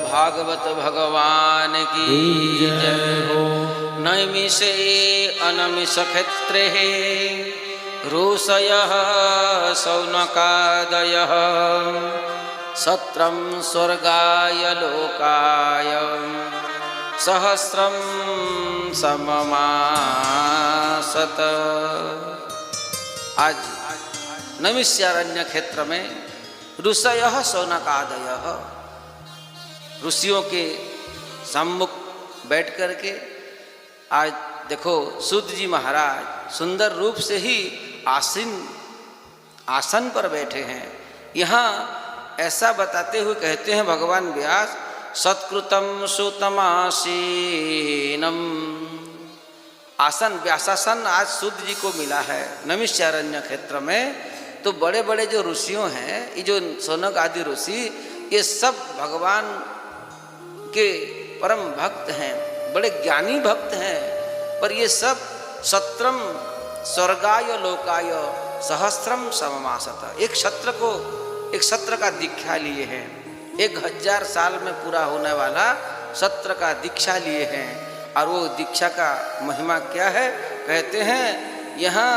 भागवत भगवान की जय हो। नैमिषे अनमिषक्षेत्रे ऋषयः शौनकादयः सत्रं स्वर्गाय लोकाय सहस्रं सममासत। आज नैमिषारण्य क्षेत्र में ऋषयः शौनकादयः, ऋषियों के सम्मुख बैठ करके आज देखो सूत जी महाराज सुंदर रूप से ही आसन पर बैठे हैं। यहाँ ऐसा बताते हुए कहते हैं भगवान व्यास, सत्कृतम सुतमासीनम। आसन व्यासासन आज सूत जी को मिला है नैमिषारण्य क्षेत्र में। तो बड़े बड़े जो ऋषियों हैं, ये जो शौनक आदि ऋषि, ये सब भगवान के परम भक्त हैं, बड़े ज्ञानी भक्त हैं। पर ये सब सत्रम स्वर्गाय लोकाय सहस्रम सममासत, एक सत्र का दीक्षा लिए हैं। 1000 साल में पूरा होने वाला सत्र का दीक्षा लिए हैं। और वो दीक्षा का महिमा क्या है? कहते हैं यहाँ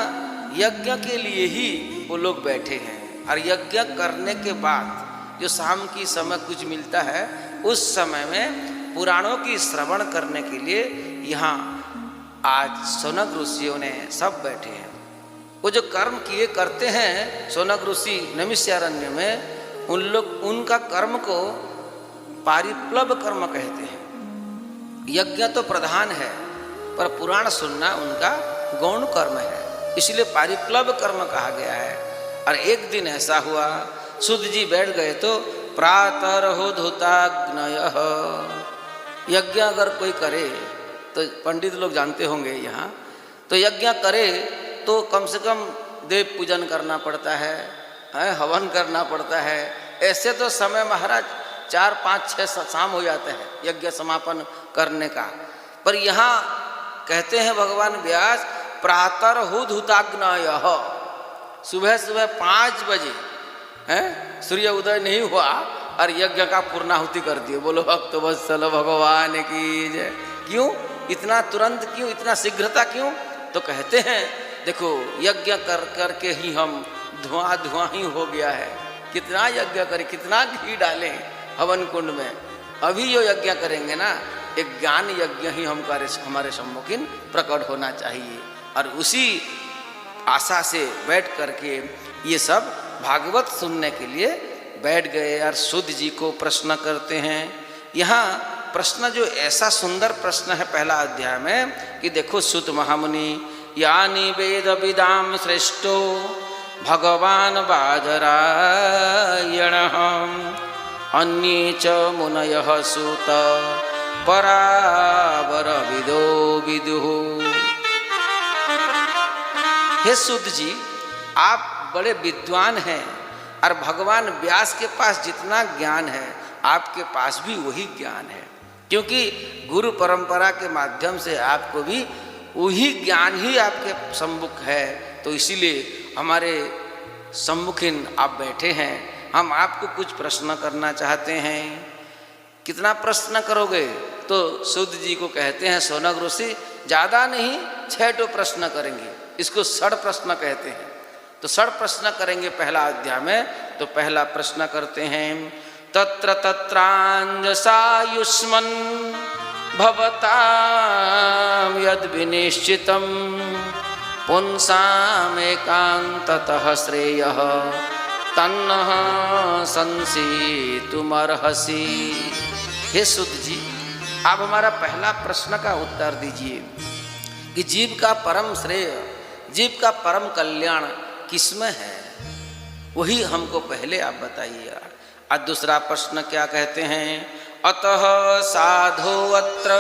यज्ञ के लिए ही वो लोग बैठे हैं। और यज्ञ करने के बाद जो शाम की समय कुछ मिलता है, उस समय में पुराणों की श्रवण करने के लिए यहाँ आज शौनक ऋषियों ने सब बैठे हैं। वो जो कर्म किए करते हैं शौनक ऋषि नैमिषारण्य में, उनका कर्म को पारिप्लव कर्म कहते हैं। यज्ञ तो प्रधान है, पर पुराण सुनना उनका गौण कर्म है, इसलिए पारिप्लव कर्म कहा गया है। और एक दिन ऐसा हुआ, सूत जी बैठ गए तो प्रातर्हुताग्नयः। यज्ञ अगर कोई करे तो पंडित लोग जानते होंगे यहाँ, तो यज्ञ करे तो कम से कम देव पूजन करना पड़ता है, हवन करना पड़ता है। ऐसे तो समय महाराज 4, 5, 6 शाम हो जाते हैं यज्ञ समापन करने का। पर यहाँ कहते हैं भगवान व्यास, प्रातर्हुताग्नयः, सुबह सुबह 5 बजे सूर्य उदय नहीं हुआ और यज्ञ का पूर्णाहुति कर दिए। बोलो भक्त वत्सल भगवान की जय। क्यों इतना तुरंत, क्यों इतना शीघ्रता क्यों? तो कहते हैं देखो यज्ञ कर करके ही हम धुआं ही हो गया है। कितना यज्ञ करें, कितना घी डालें हवन कुंड में। अभी जो यज्ञ करेंगे ना, एक ज्ञान यज्ञ ही हमारे सम्मुखीन प्रकट होना चाहिए। और उसी आशा से बैठ करके ये सब भागवत सुनने के लिए बैठ गए और सूत जी को प्रश्न करते हैं। यहाँ प्रश्न जो ऐसा सुंदर प्रश्न है पहला अध्याय में कि देखो सूत महामुनि, यानी वेद विदाम श्रेष्ठो भगवान बादरायणः अन्ये च मुनयः सूत परावर विदो विदुः। हे सूत जी, आप बड़े विद्वान हैं और भगवान व्यास के पास जितना ज्ञान है आपके पास भी वही ज्ञान है, क्योंकि गुरु परंपरा के माध्यम से आपको भी वही ज्ञान ही आपके सम्मुख है। तो इसीलिए हमारे सम्मुखीन आप बैठे हैं, हम आपको कुछ प्रश्न करना चाहते हैं। कितना प्रश्न करोगे? तो सूत जी को कहते हैं शौनक ऋषि, ज़्यादा नहीं 6 प्रश्न करेंगे, इसको 6 प्रश्न कहते हैं। तो 6 प्रश्न करेंगे पहला अध्याय में। तो पहला प्रश्न करते हैं, तत्र तत्रांजसायुष्मन् भवतां यद् विनिश्चितं पुंसामेकान्ततः श्रेयः तन्नः संसितुमर्हसि। हे सूत जी, आप हमारा पहला प्रश्न का उत्तर दीजिए कि जीव का परम श्रेय, जीव का परम कल्याण किसमें है, वही हमको पहले आप बताइए। और दूसरा प्रश्न क्या कहते हैं, अतः साधो अत्र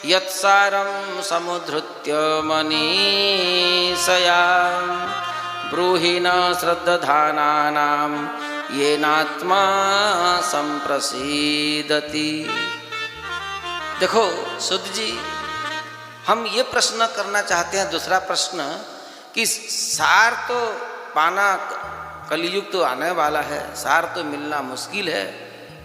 यत्सारं समुद्धृत्य मनीषया ब्रूहि न श्रद्धानानां येनात्मा संप्रसीदति। देखो सूत जी, हम ये प्रश्न करना चाहते हैं, दूसरा प्रश्न, कि सार तो पाना, कलयुग तो आने वाला है, सार तो मिलना मुश्किल है।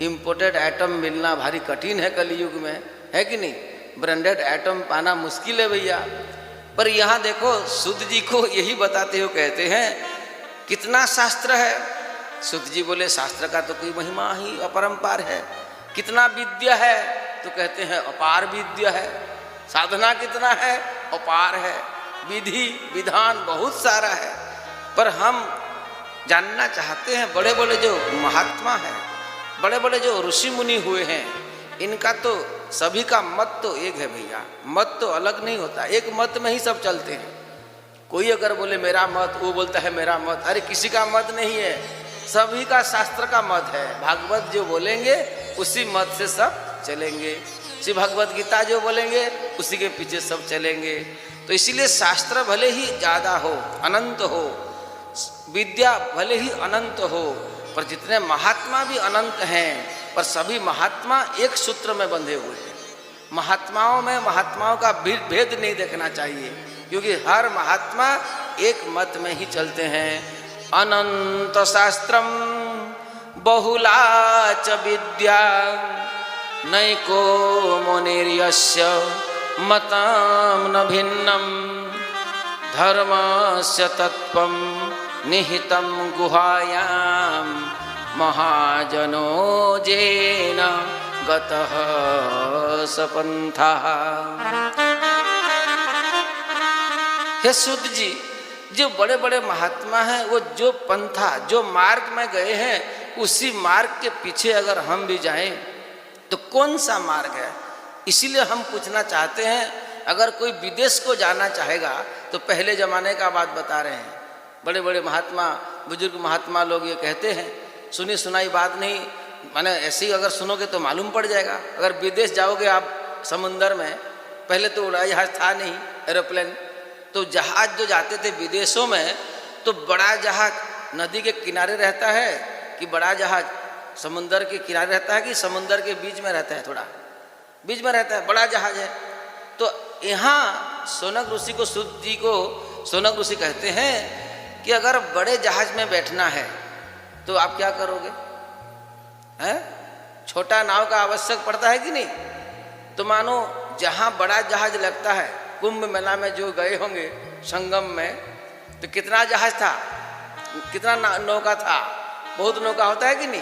इम्पोर्टेड आइटम मिलना भारी कठिन है कलयुग में, है कि नहीं? ब्रांडेड आइटम पाना मुश्किल है भैया। पर यहाँ देखो सूत जी को यही बताते हुए कहते हैं कितना शास्त्र है। सूत जी बोले शास्त्र का तो कोई महिमा ही अपरंपार है। कितना विद्या है? तो कहते हैं अपार विद्या है। साधना कितना है? अपार है। विधि विधान बहुत सारा है। पर हम जानना चाहते हैं बड़े बड़े जो महात्मा हैं, बड़े बड़े जो ऋषि मुनि हुए हैं, इनका तो सभी का मत तो एक है भैया। मत तो अलग नहीं होता, एक मत में ही सब चलते हैं। कोई अगर बोले मेरा मत, वो बोलता है मेरा मत। अरे किसी का मत नहीं है, सभी का शास्त्र का मत है। भागवत जो बोलेंगे उसी मत से सब चलेंगे। श्री भगवत गीता जो बोलेंगे उसी के पीछे सब चलेंगे। तो इसीलिए शास्त्र भले ही ज़्यादा हो, अनंत हो, विद्या भले ही अनंत हो, पर जितने महात्मा भी अनंत हैं, पर सभी महात्मा एक सूत्र में बंधे हुए हैं। महात्माओं में महात्माओं का भेद नहीं देखना चाहिए, क्योंकि हर महात्मा एक मत में ही चलते हैं। अनंत शास्त्रम बहुला च विद्या नैको मुनिर्यस्य मतं न भिन्नं धर्मस्य तत्त्वं निहितं गुहायां महाजनो जेन गतः स पंथः। हे सूत जी, जो बड़े बड़े महात्मा हैं वो जो पंथा जो मार्ग में गए हैं उसी मार्ग के पीछे अगर हम भी जाएं तो कौन सा मार्ग है? इसीलिए हम पूछना चाहते हैं, अगर कोई विदेश को जाना चाहेगा तो पहले ज़माने का बात बता रहे हैं। बड़े बड़े महात्मा बुजुर्ग महात्मा लोग ये कहते हैं, सुनी सुनाई बात नहीं, माने ऐसे ही अगर सुनोगे तो मालूम पड़ जाएगा। अगर विदेश जाओगे आप समुंदर में, पहले तो उड़ान जहाज था नहीं, एरोप्लेन, तो जहाज जो जाते थे विदेशों में तो बड़ा जहाज नदी के किनारे रहता है कि बड़ा जहाज समुंदर के किनारे रहता है कि समुंदर के बीच में रहता है? थोड़ा बीच में रहता है, बड़ा जहाज है। तो यहाँ शौनक ऋषि को, सूत जी को शौनक ऋषि कहते हैं कि अगर बड़े जहाज में बैठना है तो आप क्या करोगे? हैं? छोटा नाव का आवश्यक पड़ता है कि नहीं? तो मानो जहाँ बड़ा जहाज लगता है, कुंभ मेला में जो गए होंगे संगम में, तो कितना जहाज था, कितना नौका था? बहुत नौका होता है कि नहीं?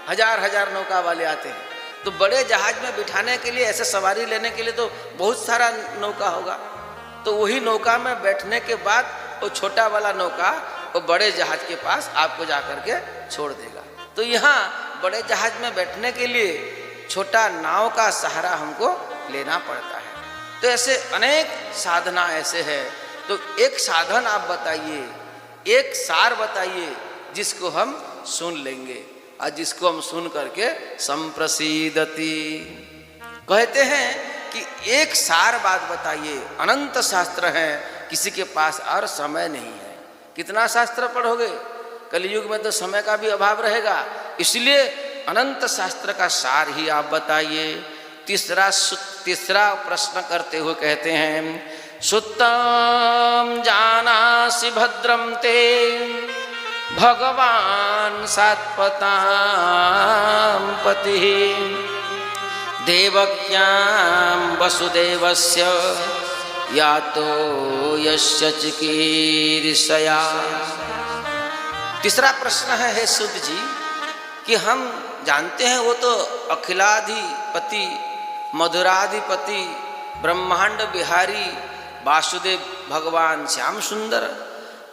हजार हजार नौका वाले आते हैं। तो बड़े जहाज में बिठाने के लिए, ऐसे सवारी लेने के लिए तो बहुत सारा नौका होगा। तो वही नौका में बैठने के बाद वो छोटा वाला नौका वो बड़े जहाज के पास आपको जा कर के छोड़ देगा। तो यहाँ बड़े जहाज में बैठने के लिए छोटा नाव का सहारा हमको लेना पड़ता है। तो ऐसे अनेक साधना ऐसे है। तो एक साधन आप बताइए, एक सार बताइए जिसको हम सुन लेंगे और जिसको हम सुन करके संप्रसीदति। कहते हैं कि एक सार बात बताइए। अनंत शास्त्र हैं, किसी के पास और समय नहीं है। कितना शास्त्र पढ़ोगे? कलयुग में तो समय का भी अभाव रहेगा, इसलिए अनंत शास्त्र का सार ही आप बताइए। तीसरा प्रश्न करते हुए कहते हैं, सुत्तम जानासि भद्रम ते भगवान सात्पतां पतिः देवक्यां वसुदेवस्य यातो यस्य चिकीर्षया। तीसरा प्रश्न है, हे सूत जी, कि हम जानते हैं वो तो अखिलाधिपति मधुराधिपति ब्रह्मांड बिहारी वासुदेव भगवान श्याम सुंदर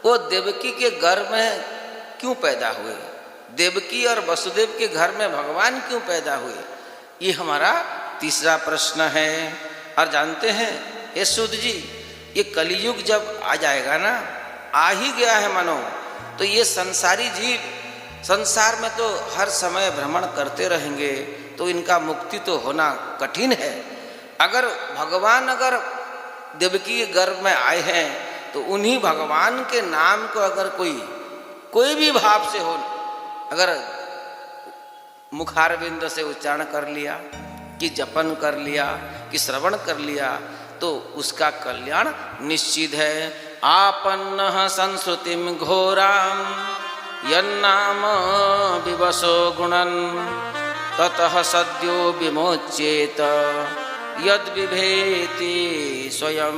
वो देवकी के घर में क्यों पैदा हुए? देवकी और वसुदेव के घर में भगवान क्यों पैदा हुए? ये हमारा तीसरा प्रश्न है। और जानते हैं हे सूत जी, ये कलयुग जब आ जाएगा ना, आ ही गया है मानो, तो ये संसारी जीव संसार में तो हर समय भ्रमण करते रहेंगे, तो इनका मुक्ति तो होना कठिन है। अगर भगवान अगर देवकी के गर्भ में आए हैं तो उन्हीं भगवान के नाम को अगर कोई भी भाव से हो, अगर मुखारविंद से उच्चारण कर लिया कि जपन कर लिया कि श्रवण कर लिया, तो उसका कल्याण निश्चित है। आपन्न संस्कृतिम घोराम यन्नाम विवशो गुणन ततः सद्यो विमोच्येत यद विभेति स्वयं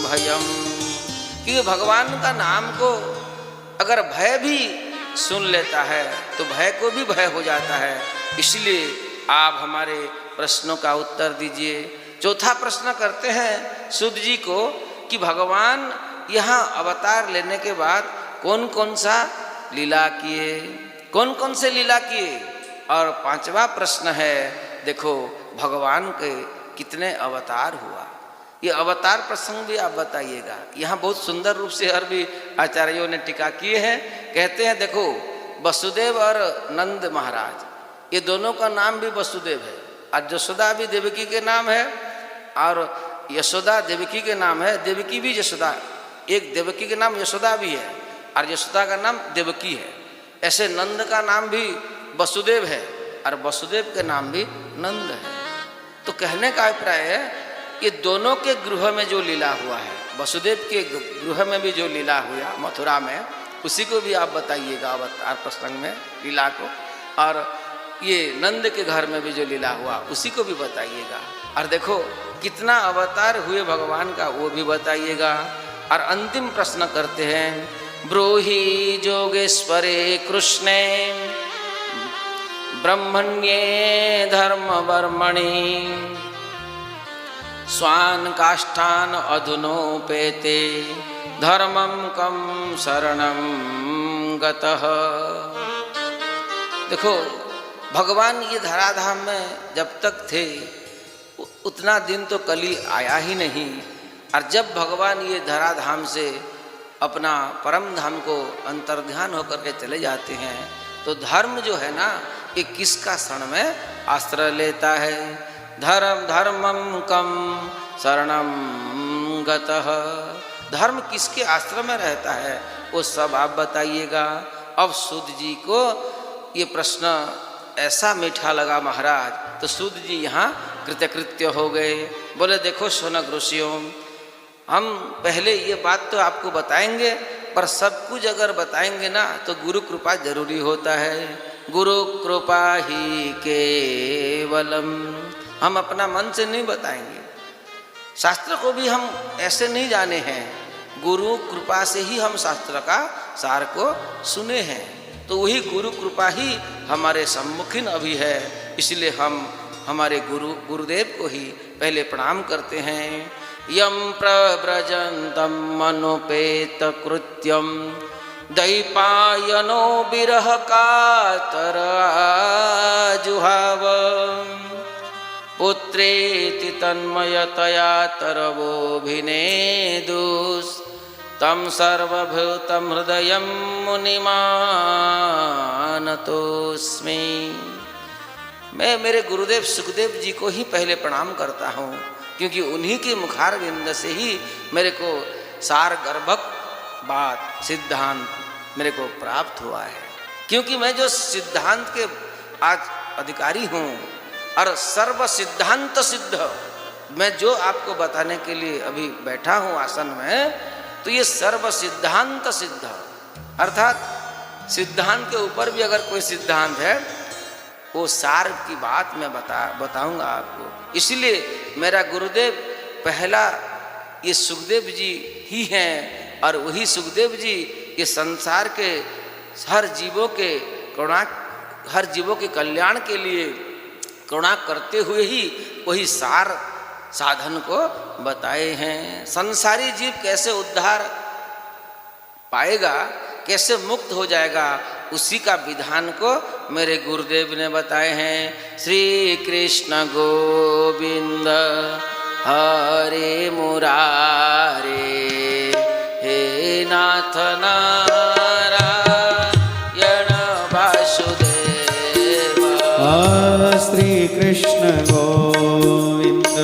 भयम। कि भगवान का नाम को अगर भय भी सुन लेता है तो भय को भी भय हो जाता है। इसलिए आप हमारे प्रश्नों का उत्तर दीजिए। चौथा प्रश्न करते हैं सूत जी को कि भगवान यहाँ अवतार लेने के बाद कौन कौन सा लीला किए, कौन कौन से लीला किए। और पांचवा प्रश्न है, देखो भगवान के कितने अवतार हुआ, ये अवतार प्रसंग भी आप बताइएगा। यहाँ बहुत सुंदर रूप से अरबी आचार्यों ने टीका किए हैं। कहते हैं देखो वसुदेव और नंद महाराज, ये दोनों का नाम भी वसुदेव है और यशोदा भी देवकी के नाम है और यशोदा देवकी के नाम है, देवकी भी यशोदा, एक देवकी के नाम यशोदा भी है और यशोदा का नाम देवकी है। ऐसे नंद का नाम भी वसुदेव है और वसुदेव के नाम भी नंद है। तो कहने का अभिप्राय है कि दोनों के गृह में जो लीला हुआ है, वसुदेव के गृह में भी जो लीला हुआ मथुरा में, उसी को भी आप बताइएगा अवतार प्रसंग में लीला को, और ये नंद के घर में भी जो लीला हुआ उसी को भी बताइएगा। और देखो कितना अवतार हुए भगवान का वो भी बताइएगा। और अंतिम प्रश्न करते हैं, ब्रूहि जोगेश्वरे कृष्णे ब्रह्मण्ये धर्म वर्मणि स्वान काष्ठान अधुनोपेते धर्मम कम शरणम गतः। देखो भगवान ये धराधाम में जब तक थे उतना दिन तो कली आया ही नहीं, और जब भगवान ये धराधाम से अपना परम धाम को अंतर्ध्यान होकर के चले जाते हैं तो धर्म जो है ना ये किसका शरण में आश्रय लेता है। धर्मम कम शरणम गतः, धर्म किसके आश्रय में रहता है वो सब आप बताइएगा। अब सूत जी को ये प्रश्न ऐसा मीठा लगा महाराज, तो सूत जी यहाँ कृतकृत्य हो गए। बोले देखो शौनक ऋषियों, हम पहले ये बात तो आपको बताएंगे, पर सब कुछ अगर बताएंगे ना तो गुरु कृपा जरूरी होता है। गुरु कृपा ही केवलम, हम अपना मन से नहीं बताएंगे, शास्त्र को भी हम ऐसे नहीं जाने हैं, गुरु कृपा से ही हम शास्त्र का सार को सुने हैं। तो वही गुरु कृपा ही हमारे सम्मुखीन अभी है, इसलिए हम हमारे गुरुदेव को ही पहले प्रणाम करते हैं। यम प्रव्रजन्तम मनोपेत कृत्यम दैपायनो विरह कातर जुहाव पुत्रेति तन्मयतया तरवोभिनेदुस् तम सर्वभूतं हृदयं मुनिमानतोस्मि। मैं मेरे गुरुदेव सुखदेव जी को ही पहले प्रणाम करता हूँ, क्योंकि उन्हीं के मुखारविंद से ही मेरे को सार गर्भक बात सिद्धांत मेरे को प्राप्त हुआ है। क्योंकि मैं जो सिद्धांत के आज अधिकारी हूँ और सर्व सिद्धांत सिद्ध, मैं जो आपको बताने के लिए अभी बैठा हूँ आसन में, तो ये सर्व सिद्धांत सिद्ध, अर्थात सिद्धांत के ऊपर भी अगर कोई सिद्धांत है वो सार की बात मैं बताऊंगा आपको। इसलिए मेरा गुरुदेव पहला ये सुखदेव जी ही हैं, और वही सुखदेव जी ये संसार के हर जीवों के कल्याण के लिए करुणा करते हुए ही वही सार साधन को बताए हैं। संसारी जीव कैसे उद्धार पाएगा, कैसे मुक्त हो जाएगा, उसी का विधान को मेरे गुरुदेव ने बताए हैं। श्री कृष्ण गोविंद हरे मुरारे हे नाथ नारायण वासुदेव। श्री कृष्ण गोविंद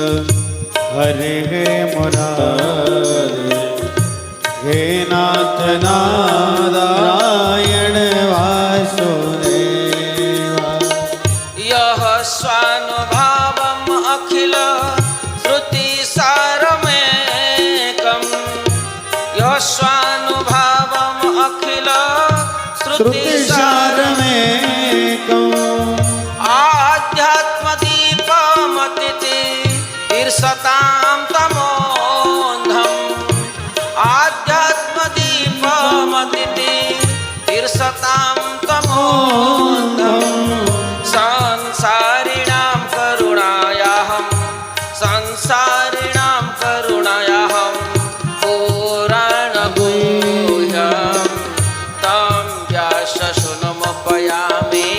हरे मुरारे हे नाथ नारायण वासुदेव। यह स्वानुभावम् अखिल श्रुति सारमेकम्, यह स्वानुभावम् अखिल श्रुति सारमेकम्, आद्य तीर्षतां तमोन्धम् आध्यात्मदीपमतिति तीर्षतां तमोन्धम् संसारिणां करुणायाहं संसारिणां करुणायाहं पुराणगुह्यं तं व्यासशृणुमुपयामि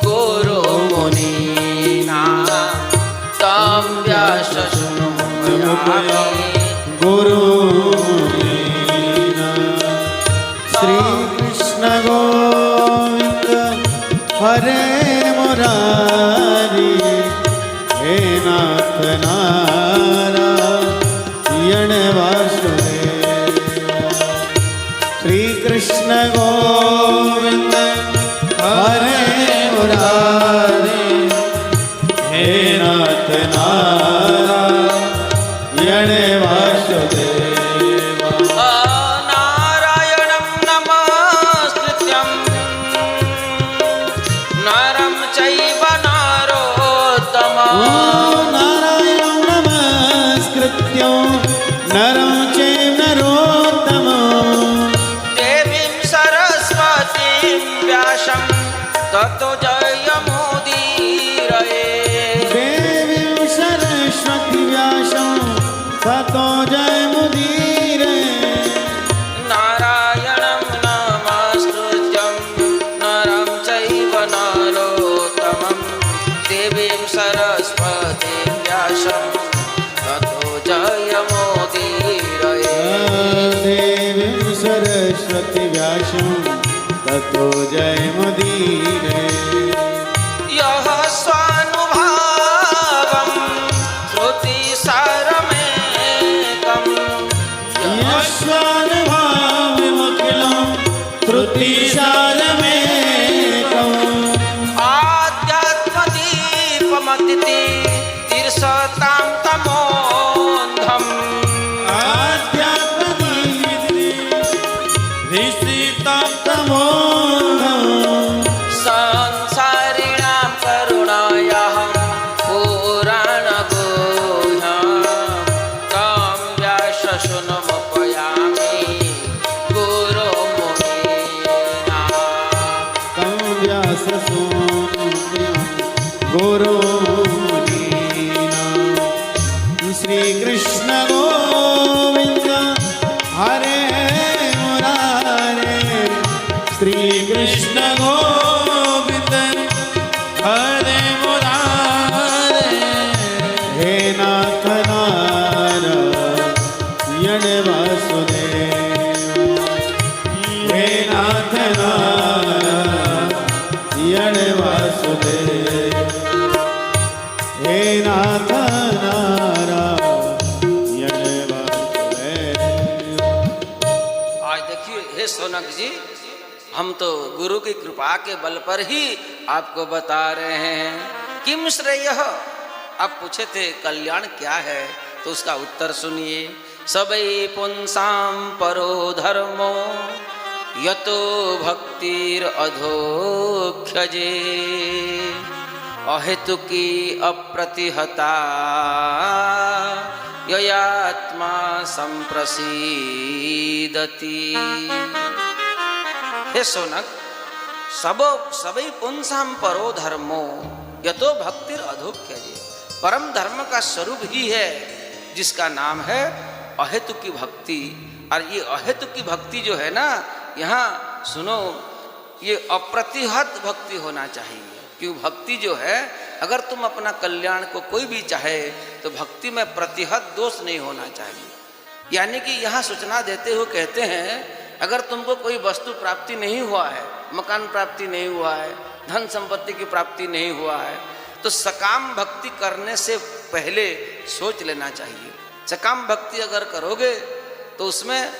गुरुमुनीना तं व्यासशृणुमुपयामि गुरुमुनीना। श्री कृष्ण गोविंद हरे मुरारी हे नाथ नारायण वासुदेव। श्री कृष्ण गोविंद हरे मुरारी हे नाथ नारायण वासुदेव। नारायणं नमस्कृत्यं नरं चैव नरोत्तमं नारायणं नमस्कृत्य नरं चैव नरोत्तमं देवीं सरस्वतीं व्यासं ततो जयमुदीरये देवीं सरस्वती व्यासं ततो जयमुदीरये। नारायणं नमस्कृत्यं नरं चैव नरोत्तमं देवीं सरस्वतीं व्यासं ततो जयमुदीरये देवीं सरस्वती व्यासं ततो जयमुदीरये। यः स्वानुभावं श्रुतिसारमेकं यस्वानुभावमखिलं श्रुतिसारमेकम् आध्यात्मदीपमतिति तीर्षतां तमोन्धम् आध्यात्मदीपमतिति तमोन्धम् संसारिणां करुणायाहं पुराणगुह्यं तं व्यासशृणुमुपयामि गुरुमुनीना तं व्यासशृणुमुपयामि गुरुमुनीना। श्री कृष्ण गोविंद हरे मुरारे श्री कृष्ण गोविंद हरे मुरारे हे नाथ नारायण वासुदेव। हे नाथ नारायण वासुदेव। हे नाथ नारायण वासुदेव। आज देखिए हे सोनक जी, हम तो गुरु की कृपा के बल पर ही आपको बता रहे हैं। किम श्रेयः, आप पूछे थे कल्याण क्या है, तो उसका उत्तर सुनिए। सबई पुंसाम परो धर्मो यतो भक्तिर अधोक्षजे अहेतुकी अप्रतिहता ययात्मा संप्रसीदति। हे सोनक, सबई पुंसाम परो धर्मो यतो भक्तिर अधोक्षजे। परम धर्म का स्वरूप ही है जिसका नाम है अहेतु की भक्ति। और ये अहेतु की भक्ति जो है ना, यहाँ सुनो, ये अप्रतिहत भक्ति होना चाहिए। क्यों? भक्ति जो है, अगर तुम अपना कल्याण को कोई भी चाहे तो भक्ति में प्रतिहत दोष नहीं होना चाहिए। यानी कि यहाँ सूचना देते हुए कहते हैं, अगर तुमको कोई वस्तु प्राप्ति नहीं हुआ है, मकान प्राप्ति नहीं हुआ है, धन संपत्ति की प्राप्ति नहीं हुआ है, तो सकाम भक्ति करने से पहले सोच लेना चाहिए। सकाम भक्ति अगर करोगे तो उसमें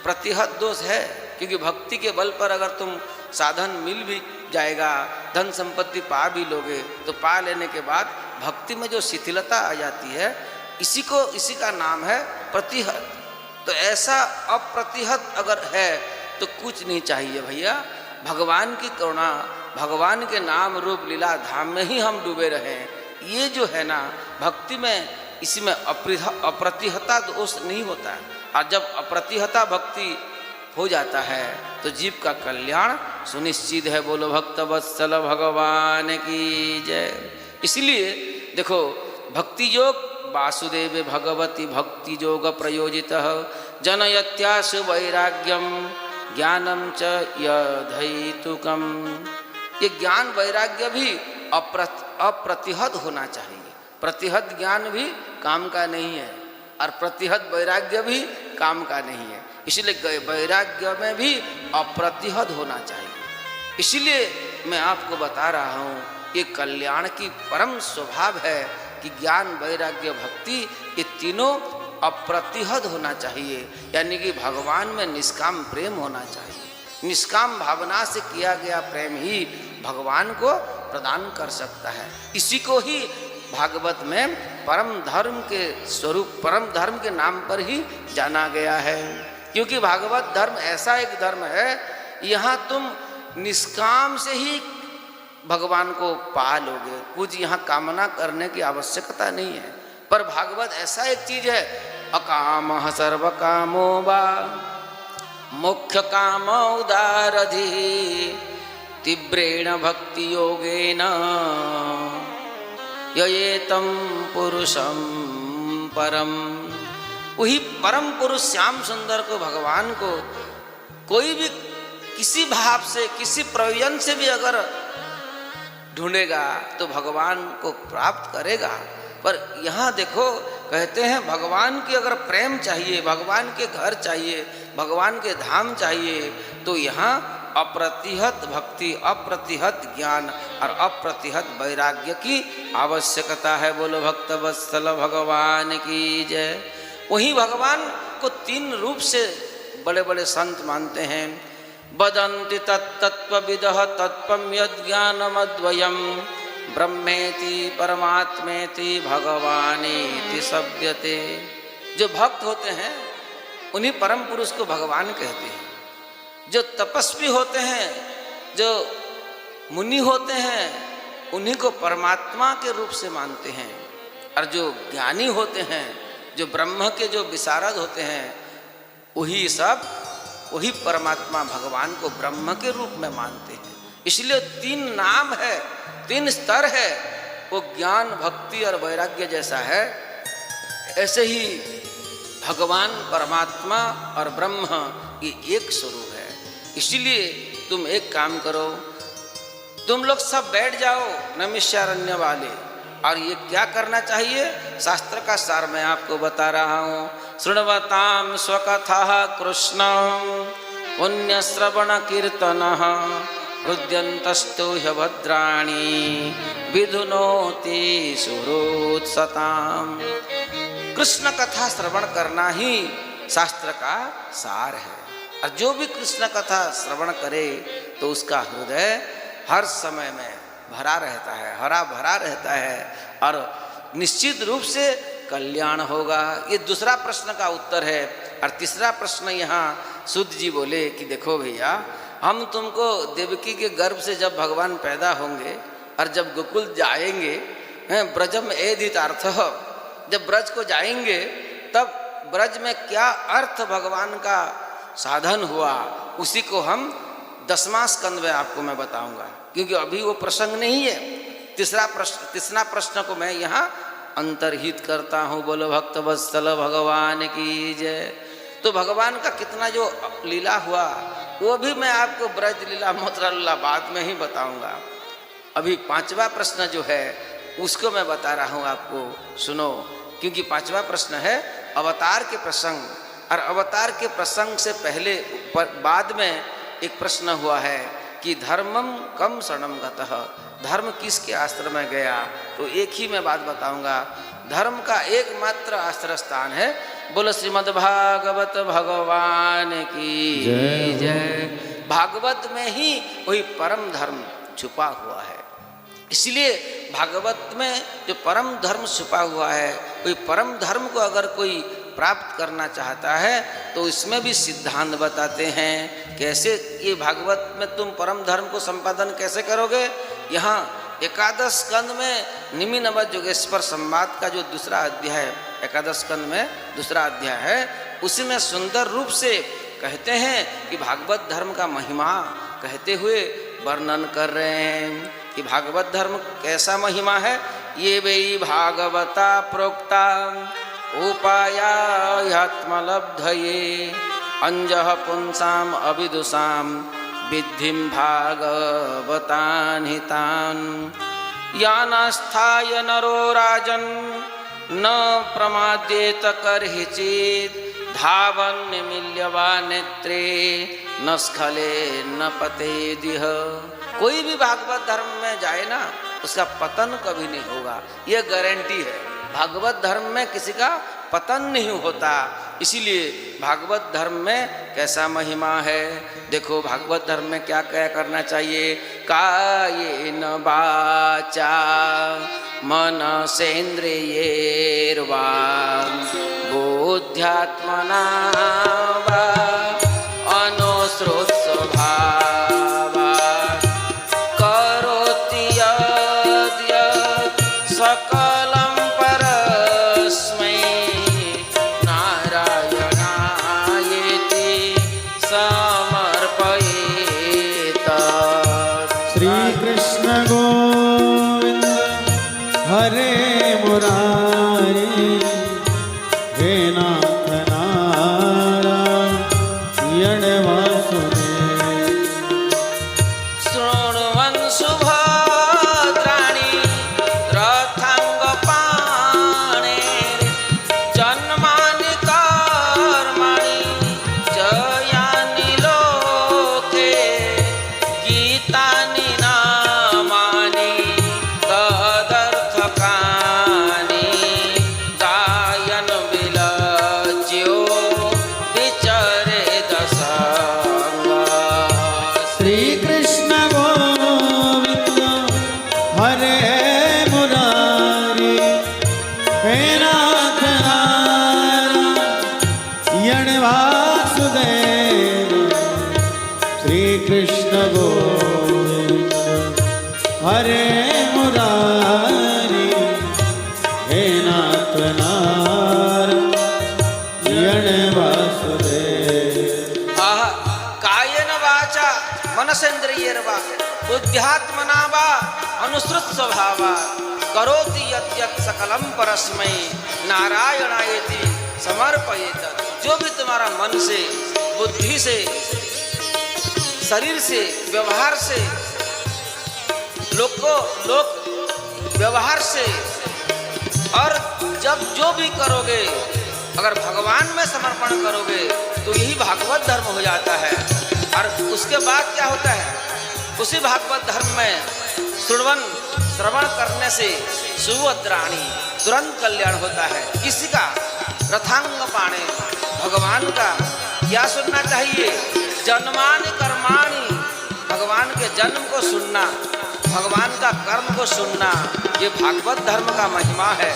प्रतिहत दोष है, क्योंकि भक्ति के बल पर अगर तुम साधन मिल भी जाएगा, धन संपत्ति पा भी लोगे, तो पा लेने के बाद भक्ति में जो शिथिलता आ जाती है, इसी का नाम है प्रतिहत। तो ऐसा अप्रतिहत अगर है तो कुछ नहीं चाहिए भैया। भगवान की करुणा, भगवान के नाम रूप लीला धाम में ही हम डूबे रहें। ये जो है ना, भक्ति में इसी में अप्रतिहता दोष नहीं होता है। और जब अप्रतिहता भक्ति हो जाता है तो जीव का कल्याण सुनिश्चित है। बोलो भक्त वत्सल भगवान की जय। इसलिए देखो भक्ति योग वासुदेव भगवती भक्ति योग प्रयोजित जनयत्यासु वैराग्यम ज्ञानम च यधैतुकम। ये ज्ञान वैराग्य भी अप्रतिहत होना चाहिए। प्रतिहत ज्ञान भी काम का नहीं है और प्रतिहत वैराग्य भी काम का नहीं है। इसलिए वैराग्य में भी अप्रतिहत होना चाहिए। इसलिए मैं आपको बता रहा हूँ ये कल्याण की परम स्वभाव है कि ज्ञान वैराग्य भक्ति ये तीनों अप्रतिहत होना चाहिए। यानी कि भगवान में निष्काम प्रेम होना चाहिए। निष्काम भावना से किया गया प्रेम ही भगवान को प्रदान कर सकता है। इसी को ही भागवत में परम धर्म के स्वरूप परम धर्म के नाम पर ही जाना गया है। क्योंकि भागवत धर्म ऐसा एक धर्म है यहाँ तुम निष्काम से ही भगवान को पा लोगे। कुछ यहाँ कामना करने की आवश्यकता नहीं है। पर भागवत ऐसा एक चीज है अकाम सर्व कामो वा मुख्य काम उदारधि तीव्रेण भक्ति योगेन ययेतम पुरुषम परम। वही परम पुरुष श्याम सुंदर को भगवान को कोई भी किसी भाव से किसी प्रयोजन से भी अगर ढूंढेगा तो भगवान को प्राप्त करेगा। पर यहाँ देखो कहते हैं भगवान की अगर प्रेम चाहिए भगवान के घर चाहिए भगवान के धाम चाहिए तो यहाँ अप्रतिहत भक्ति अप्रतिहत ज्ञान और अप्रतिहत वैराग्य की आवश्यकता है। बोलो भक्त वत्सल भगवान की जय। वही भगवान को तीन रूप से बड़े बड़े संत मानते हैं। वदन्ति तत्तत्त्वविदः तत्त्वं यज्ञानमद्वयं ब्रह्मेति परमात्मेति भगवानेति शब्दते। जो भक्त होते हैं उन्हीं परम पुरुष को भगवान कहते हैं। जो तपस्वी होते हैं जो मुनि होते हैं उन्हीं को परमात्मा के रूप से मानते हैं। और जो ज्ञानी होते हैं जो ब्रह्म के जो विशारद होते हैं वही परमात्मा भगवान को ब्रह्म के रूप में मानते हैं। इसलिए तीन नाम है तीन स्तर है। वो ज्ञान भक्ति और वैराग्य जैसा है ऐसे ही भगवान परमात्मा और ब्रह्म ये एक स्वरूप है। इसलिए तुम एक काम करो तुम लोग सब बैठ जाओ नैमिषारण्य वाले। और ये क्या करना चाहिए शास्त्र का सार मैं आपको बता रहा हूँ। शृण्वताम स्वकथा कृष्ण पुण्य श्रवण कीर्तन हृद्यन्तस्तु ह्यभद्राणि विधुनोति सुरोत्सताम। कृष्ण कथा श्रवण करना ही शास्त्र का सार है। और जो भी कृष्ण कथा श्रवण करे तो उसका हृदय हर समय में भरा रहता है हरा भरा रहता है और निश्चित रूप से कल्याण होगा। ये दूसरा प्रश्न का उत्तर है। और तीसरा प्रश्न यहाँ सूत जी बोले कि देखो भैया हम तुमको देवकी के गर्भ से जब भगवान पैदा होंगे और जब गोकुल जाएंगे ब्रजम एधितार्थ जब ब्रज को जाएंगे तब ब्रज में क्या अर्थ भगवान का साधन हुआ उसी को हम 10वां स्कंद में आपको मैं बताऊंगा। क्योंकि अभी वो प्रसंग नहीं है। तीसरा प्रश्न को मैं यहाँ अंतर्हित करता हूँ। बोलो भक्त वत्सल भगवान की जय। तो भगवान का कितना जो लीला हुआ वो भी मैं आपको ब्रज लीला मथुरा लीला बाद में ही बताऊंगा। अभी 5वां प्रश्न जो है उसको मैं बता रहा हूँ आपको सुनो। क्योंकि 5वां प्रश्न है अवतार के प्रसंग। और अवतार के प्रसंग से पहले बाद में एक प्रश्न हुआ है कि धर्मम कम शरणम गतः धर्म किसके आश्रम में गया। तो एक ही मैं बात बताऊंगा। धर्म का एकमात्र आश्रय स्थान है। बोलो श्रीमद् भागवत भगवान की जय। भागवत में ही वही परम धर्म छुपा हुआ है। इसलिए भागवत में जो परम धर्म छुपा हुआ है वही परम धर्म को अगर कोई प्राप्त करना चाहता है तो इसमें भी सिद्धांत बताते हैं कैसे ये भागवत में तुम परम धर्म को संपादन कैसे करोगे। यहाँ एकादश स्कंद में निमि नवद योगेश्वर संवाद का जो दूसरा अध्याय है, एकादश स्कंद में दूसरा अध्याय है, उसी में सुंदर रूप से कहते हैं कि भागवत धर्म का महिमा कहते हुए वर्णन कर रहे हैं कि भागवत धर्म कैसा महिमा है। ये वै भागवता प्रोक्ता उपायात्मलब्धये अंजः पुंसाम अविदुषाम विद्धिं भागवतान् हितान् यानास्थाय नरो राजन् न प्रमाद्येत कर्हिचित् धावन् निमील्य वा नेत्रे न स्खले न पतेदिह। कोई भी भागवत धर्म में जाए ना, उसका पतन कभी नहीं होगा, यह गारंटी है। भागवत धर्म में किसी का पतन नहीं होता। इसीलिए भागवत धर्म में कैसा महिमा है। देखो भागवत धर्म में क्या क्या करना चाहिए। कायेन वाचा मनसेन्द्रियैर्वा बुद्ध्यात्मना वा अनुसृत स्वभावात् करोति यद्यत् सकलं परस्मै नारायणायेति समर्पयेत्। श्री कृष्ण गोविंद हरे मुरारी हे नाथ नारायण वासुदेव। शृण्वन् सुभद्राणि रथाङ्गपाणेर्जन्मानि कर्माणि च यानि लोके गीतानि नामानि तदर्थकानि गायन् विलज्यो विचरेद सङ्गः। श्री कृष्ण गोविंद हरे मुरारी हे नाथ नारायण वासुदेव। श्री कृष्ण गोविंद हरे मुरारी हे नाथ नारायण वासुदेव। आह, कायेन वाचा मनसेन्द्रियैर्वा बुद्ध्यात्मना वा अनुसृत स्वभावात् करोति यद्यत् सकलं परस्मै नारायणायेति समर्पयेत्। जो भी तुम्हारा मन से, बुद्धि से, शरीर से, व्यवहार से, लोक व्यवहार से, और जब जो भी करोगे अगर भगवान में समर्पण करोगे तो यही भागवत धर्म हो जाता है। और उसके बाद क्या होता है, उसी भागवत धर्म में श्रवण करने से सुभद्राणी तुरंत कल्याण होता है। किसी का रथांग पाणे, भगवान का क्या सुनना चाहिए। जन्मानि कर्माणि, भगवान के जन्म को सुनना, भगवान का कर्म को सुनना, ये भागवत धर्म का महिमा है।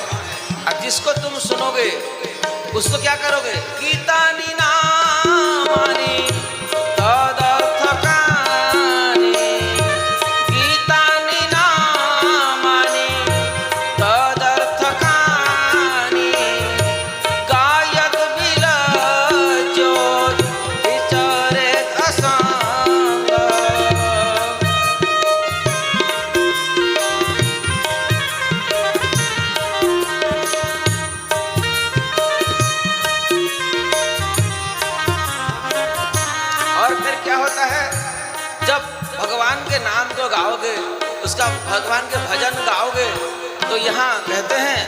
और जिसको तुम सुनोगे उसको क्या करोगे। गीतानि नामानि तदर्थकानि, गीतानि नामानि तदर्थकानि गायत् विलज्यो विचरेत् असङ्गः। और फिर क्या होता है, जब भगवान के नाम को गाओगे, उसका भगवान के भजन गाओगे, तो यहाँ कहते हैं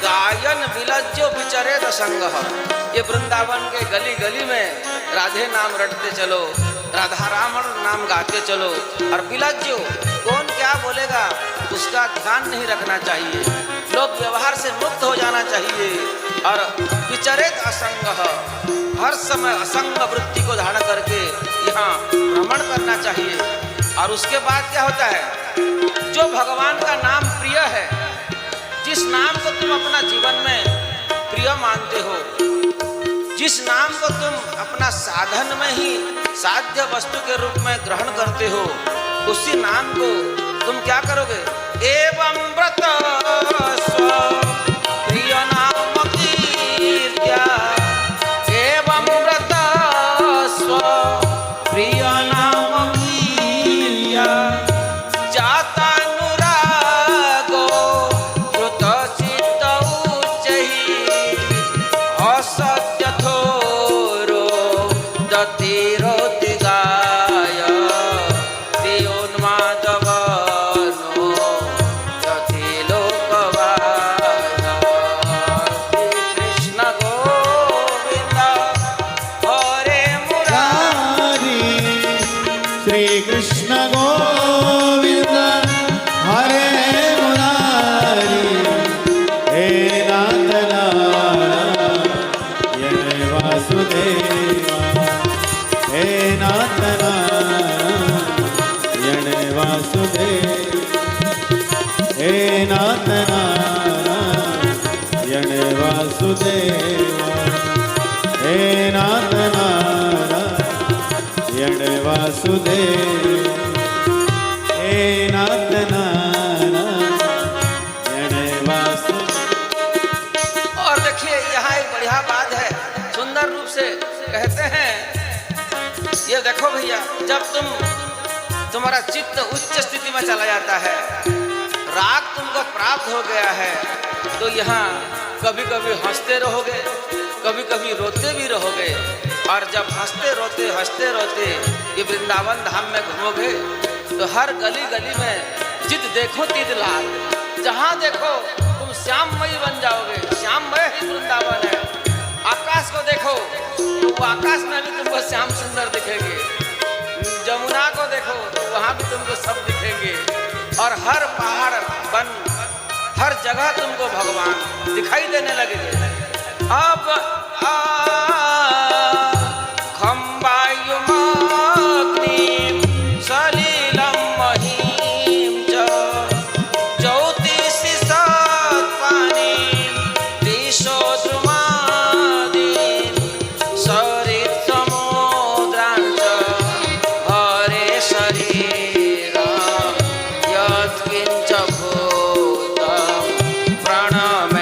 गायन विलज्यो विचरेत संगः। ये वृंदावन के गली गली में राधे नाम रटते चलो, राधा रामण नाम गाते चलो। और विलज्यो, कौन क्या बोलेगा उसका ध्यान नहीं रखना चाहिए, लोग व्यवहार से मुक्त हो जाना चाहिए। और विचरेत असंगः, हर समय असंग वृत्ति को धारण करके यहाँ भ्रमण करना चाहिए। और उसके बाद क्या होता है, जो भगवान का नाम प्रिय है, जिस नाम को तुम अपना जीवन में प्रिय मानते हो, जिस नाम को तुम अपना साधन में ही साध्य वस्तु के रूप में ग्रहण करते हो, उसी नाम को तुम क्या करोगे, एवं व्रत स्व प्रिय नाम कीर्त्या एवं व्रत स्व प्रिय नाम कीर्त्या जातानुरागो कृतचित्त उच्चैः असत्यथोरो दतिरोतिगाय दियोन्मादवनो यतिलोकवाय श्रीकृष्ण गोविन्द हरे मुरारी श्री कृष्ण गोविंद हरे मुरारी हे नाथ नारायण वासुदेवा हे नाथ नारायण वासुदेवा हे नाथ नारायण वासुदेवा हे नाथ नारायण वासुदेव हे नाथ नारायण वासुदेव। और देखिए यहाँ एक बढ़िया बात है, सुंदर रूप से कहते हैं, ये देखो भैया, जब तुम्हारा चित्त उच्च स्थिति में चला जाता है, राग तुमको प्राप्त हो गया है, तो यहाँ कभी कभी हंसते रहोगे, कभी कभी रोते भी रहोगे। और जब हंसते रोते ये वृंदावन धाम में घूमोगे तो हर गली गली में जित देखो तित लाल, जहाँ देखो तुम श्याममयी बन जाओगे। श्याममय ही वृंदावन है। आकाश को देखो तो वो आकाश में भी तुमको श्याम सुंदर दिखेंगे, जमुना को देखो तो वहाँ भी तुमको सब दिखेंगे, और हर पहाड़ वन हर जगह तुमको भगवान दिखाई देने लगेंगे। अब खम्बायुमग्निं सलिलं महीं च ज्योतिषि सत्पानिं दिशो द्रुमादीन् सरित्समुद्रां च हरे शरीरं यत्किञ्च भूतं प्रणमेदनान्यं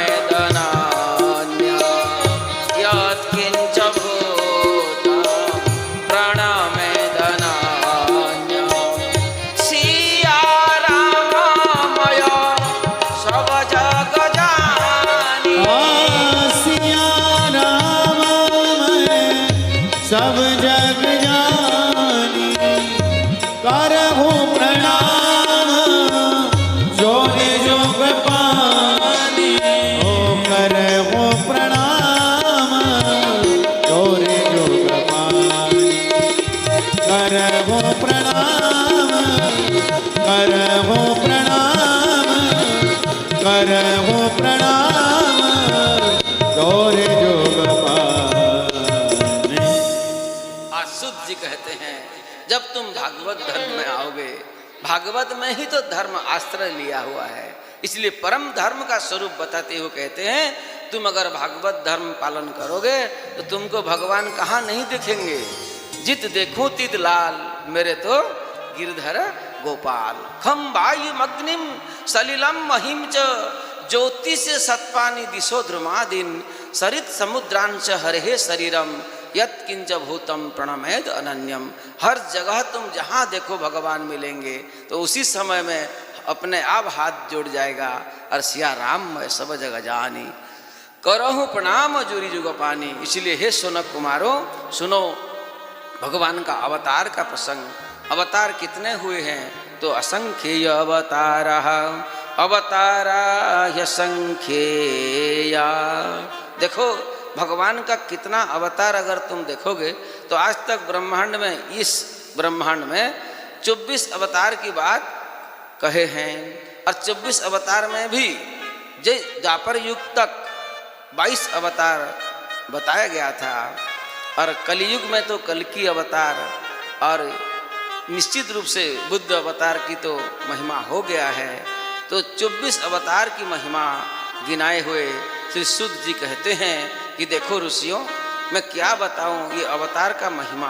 यत्किञ्च भूतं प्रणमेदनान्यं सिया राममय सब जग जानी। सिया राम मैं सब जग जानी, करहु प्रणाम जो जोग पानी। ओ करहु प्रणाम जो जोग पानी, करहु प्रणाम, करहु प्रणाम, करहु प्रणाम गौरे जोग पानी। आज सुध जी कहते हैं, जब तुम भागवत धर्म में आओगे, भागवत में ही तो धर्म आश्रय लिया हुआ है, इसलिए परम धर्म का स्वरूप बताते हुए कहते हैं, तुम अगर भागवत धर्म पालन करोगे तो तुमको भगवान कहाँ नहीं दिखेंगे। जित देखो तित लाल, मेरे तो गिरधर गोपाल। खम्बायुमग्निं सलिलं महीं च ज्योतिषि सत्पानि दिशो द्रुमादीन् सरित् समुद्रांच हरे शरीरम यत्किंच भूतम प्रणमेद अनन्यम। हर जगह तुम जहाँ देखो भगवान मिलेंगे, तो उसी समय में अपने आप हाथ जोड़ जाएगा और सिया राम मैं सब जगह जानी, करहु प्रणाम जोरी जुग पानी। इसलिए हे सोनक कुमारो, सुनो भगवान का अवतार का प्रसंग। अवतार कितने हुए हैं? तो असंख्येय अवतारा अवतारा ह्यसंख्येया। देखो भगवान का कितना अवतार अगर तुम देखोगे तो आज तक ब्रह्मांड में, इस ब्रह्मांड में 24 अवतार की बात कहे हैं, और 24 अवतार में भी द्वापर युग तक 22 अवतार बताया गया था, और कलयुग में तो कल की अवतार और निश्चित रूप से बुद्ध अवतार की तो महिमा हो गया है। तो 24 अवतार की महिमा गिनाए हुए श्री सुद जी कहते हैं कि देखो ऋषियों, मैं क्या बताऊं ये अवतार का महिमा,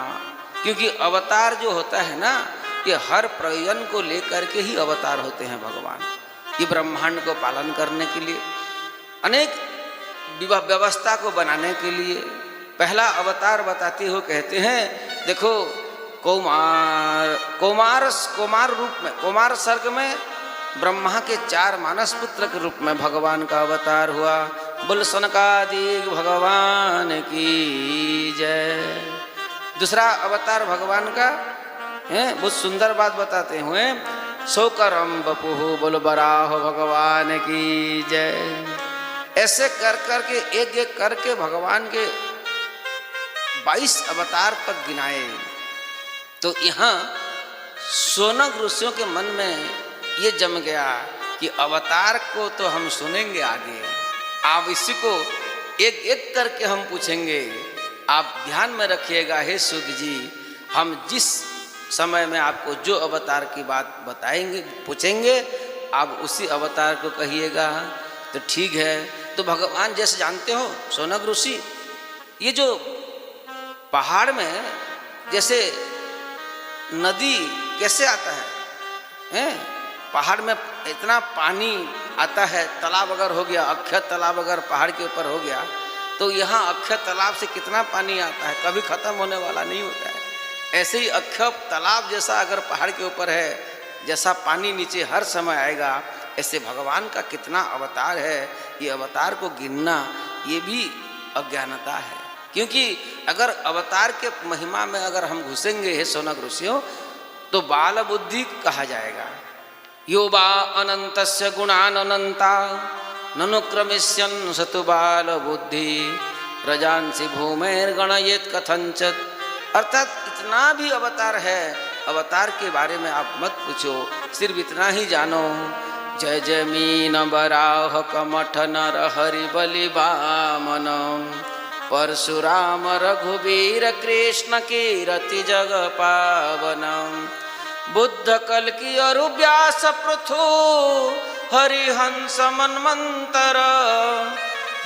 क्योंकि अवतार जो होता है ना, ये हर प्रयोजन को लेकर के ही अवतार होते हैं भगवान। ये ब्रह्मांड को पालन करने के लिए, अनेक व्यवस्था को बनाने के लिए पहला अवतार बताते हो कहते हैं देखो कुमार रूप में, कुमार सर्ग में ब्रह्मा के 4 मानस पुत्र के रूप में भगवान का अवतार हुआ। बोल सनकादिक भगवान की जय। दूसरा अवतार भगवान का है, बहुत सुंदर बात बताते हुए सोकरम बपुहु बोल बराह भगवान की जय। ऐसे कर करके एक एक करके भगवान के 22 अवतार तक गिनाए। तो यहाँ शौनक ऋषियों के मन में ये जम गया कि अवतार को तो हम सुनेंगे आगे, आप इसी को एक एक करके हम पूछेंगे। आप ध्यान में रखिएगा हे सुध जी, हम जिस समय में आपको जो अवतार की बात बताएंगे पूछेंगे आप उसी अवतार को कहिएगा। तो ठीक है। तो भगवान जैसे जानते हो शौनक ऋषि, ये जो पहाड़ में जैसे नदी कैसे आता है, पहाड़ में इतना पानी आता है, तालाब अगर हो गया, अक्षय तालाब अगर पहाड़ के ऊपर हो गया तो यहाँ अक्षय तालाब से कितना पानी आता है, कभी खत्म होने वाला नहीं होता है। ऐसे ही अक्षय तालाब जैसा अगर पहाड़ के ऊपर है, जैसा पानी नीचे हर समय आएगा, ऐसे भगवान का कितना अवतार है, ये अवतार को गिनना ये भी अज्ञानता है। क्योंकि अगर अवतार के महिमा में अगर हम घुसेंगे हे शौनक ऋषियों तो बाल बुद्धि कहा जाएगा। यो बा अनंतस्य गुणान अनंता ननुक्रमिष्यन् सतु बाल बुद्धि रजांसि भूमेर गणयेत कथंचत। अर्थात इतना भी अवतार है, अवतार के बारे में आप मत पूछो, सिर्फ इतना ही जानो जय जय मीन बराह कमठ नर हरि बलि वामन परशुराम रघुवीर कृष्ण कीरति जग पावन बुद्ध कल की अरु व्यास पृथु हरिहंस मन्वंतर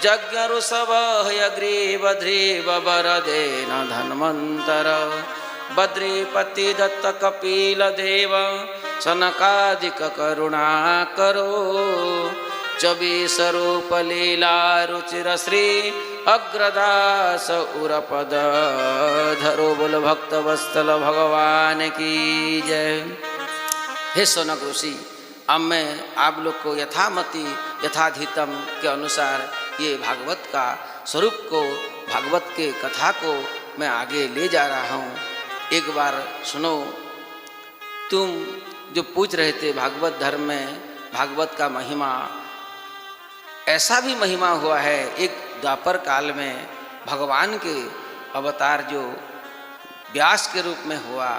यज्ञ ऋषभ यग्रीव ध्रीव बरदेन धन्वंतर बद्रीपति दत्त कपिल देव सनकादिक करुणा करो 24 रूप लीला रुचिर श्री अग्रदास उरपद धरो बोल भक्त वत्सल भगवान की जय। हे शौनक ऋषि, अब मैं आप लोग को यथामति यथाधितम के अनुसार ये भागवत का स्वरूप को, भागवत के कथा को मैं आगे ले जा रहा हूँ। एक बार सुनो। तुम जो पूछ रहे थे भागवत धर्म में भागवत का महिमा, ऐसा भी महिमा हुआ है। एक द्वापर काल में भगवान के अवतार जो व्यास के रूप में हुआ,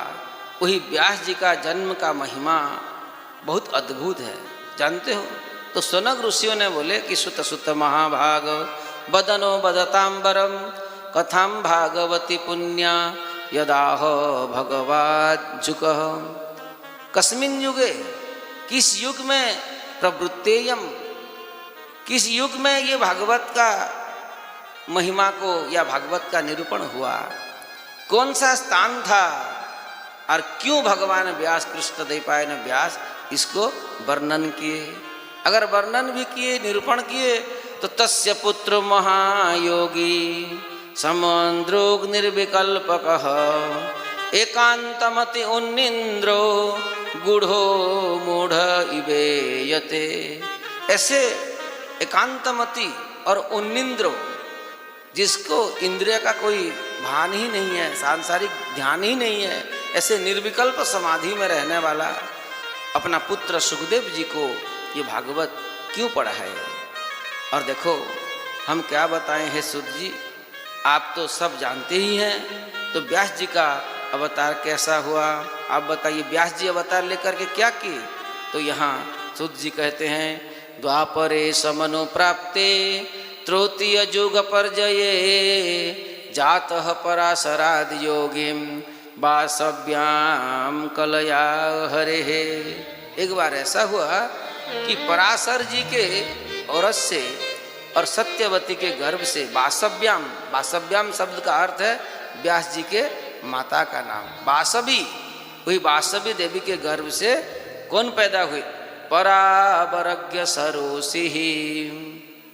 वही व्यास जी का जन्म का महिमा बहुत अद्भुत है, जानते हो। तो शौनक ऋषियों ने बोले कि सुत सुत महाभाग बदनो बदतांबरम कथाम भागवती पुण्या यदाह भगवाजुक। कस्मिन युगे, किस युग में, प्रवृत्तेयम, किस युग में ये भागवत का महिमा को या भागवत का निरूपण हुआ, कौन सा स्थान था और क्यों भगवान व्यास कृष्ण द्वैपायन व्यास इसको वर्णन किए। अगर वर्णन भी किए, निरूपण किए तो तस्य पुत्र महायोगी समन्द्रोग निर्विकल्पकः एकांतमति उन्निंद्रो गूढ़ो मूढ़ इवेयते। ऐसे एकांतमति और उन्निंद्रो, जिसको इंद्रिय का कोई भान ही नहीं है, सांसारिक ध्यान ही नहीं है, ऐसे निर्विकल्प समाधि में रहने वाला अपना पुत्र सुखदेव जी को ये भागवत क्यों पढ़ा है। और देखो हम क्या बताएं हे सुध जी, आप तो सब जानते ही हैं। तो व्यास जी का अवतार कैसा हुआ आप बताइए। व्यास जी अवतार लेकर के क्या किए। तो यहाँ सुध जी कहते हैं द्वापरे समनो प्राप्ते तृतीय युग पर्जये जातः पराशराद योगिम वासव्याम कलया हरे। एक बार ऐसा हुआ कि पराशर जी के औरत से और सत्यवती के गर्भ से वासव्याम, वासव्याम शब्द का अर्थ है व्यास जी के माता का नाम वासवी, वही वासवी देवी के गर्भ से कौन पैदा हुए, परावरज्ञ सरोषि।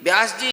व्यास जी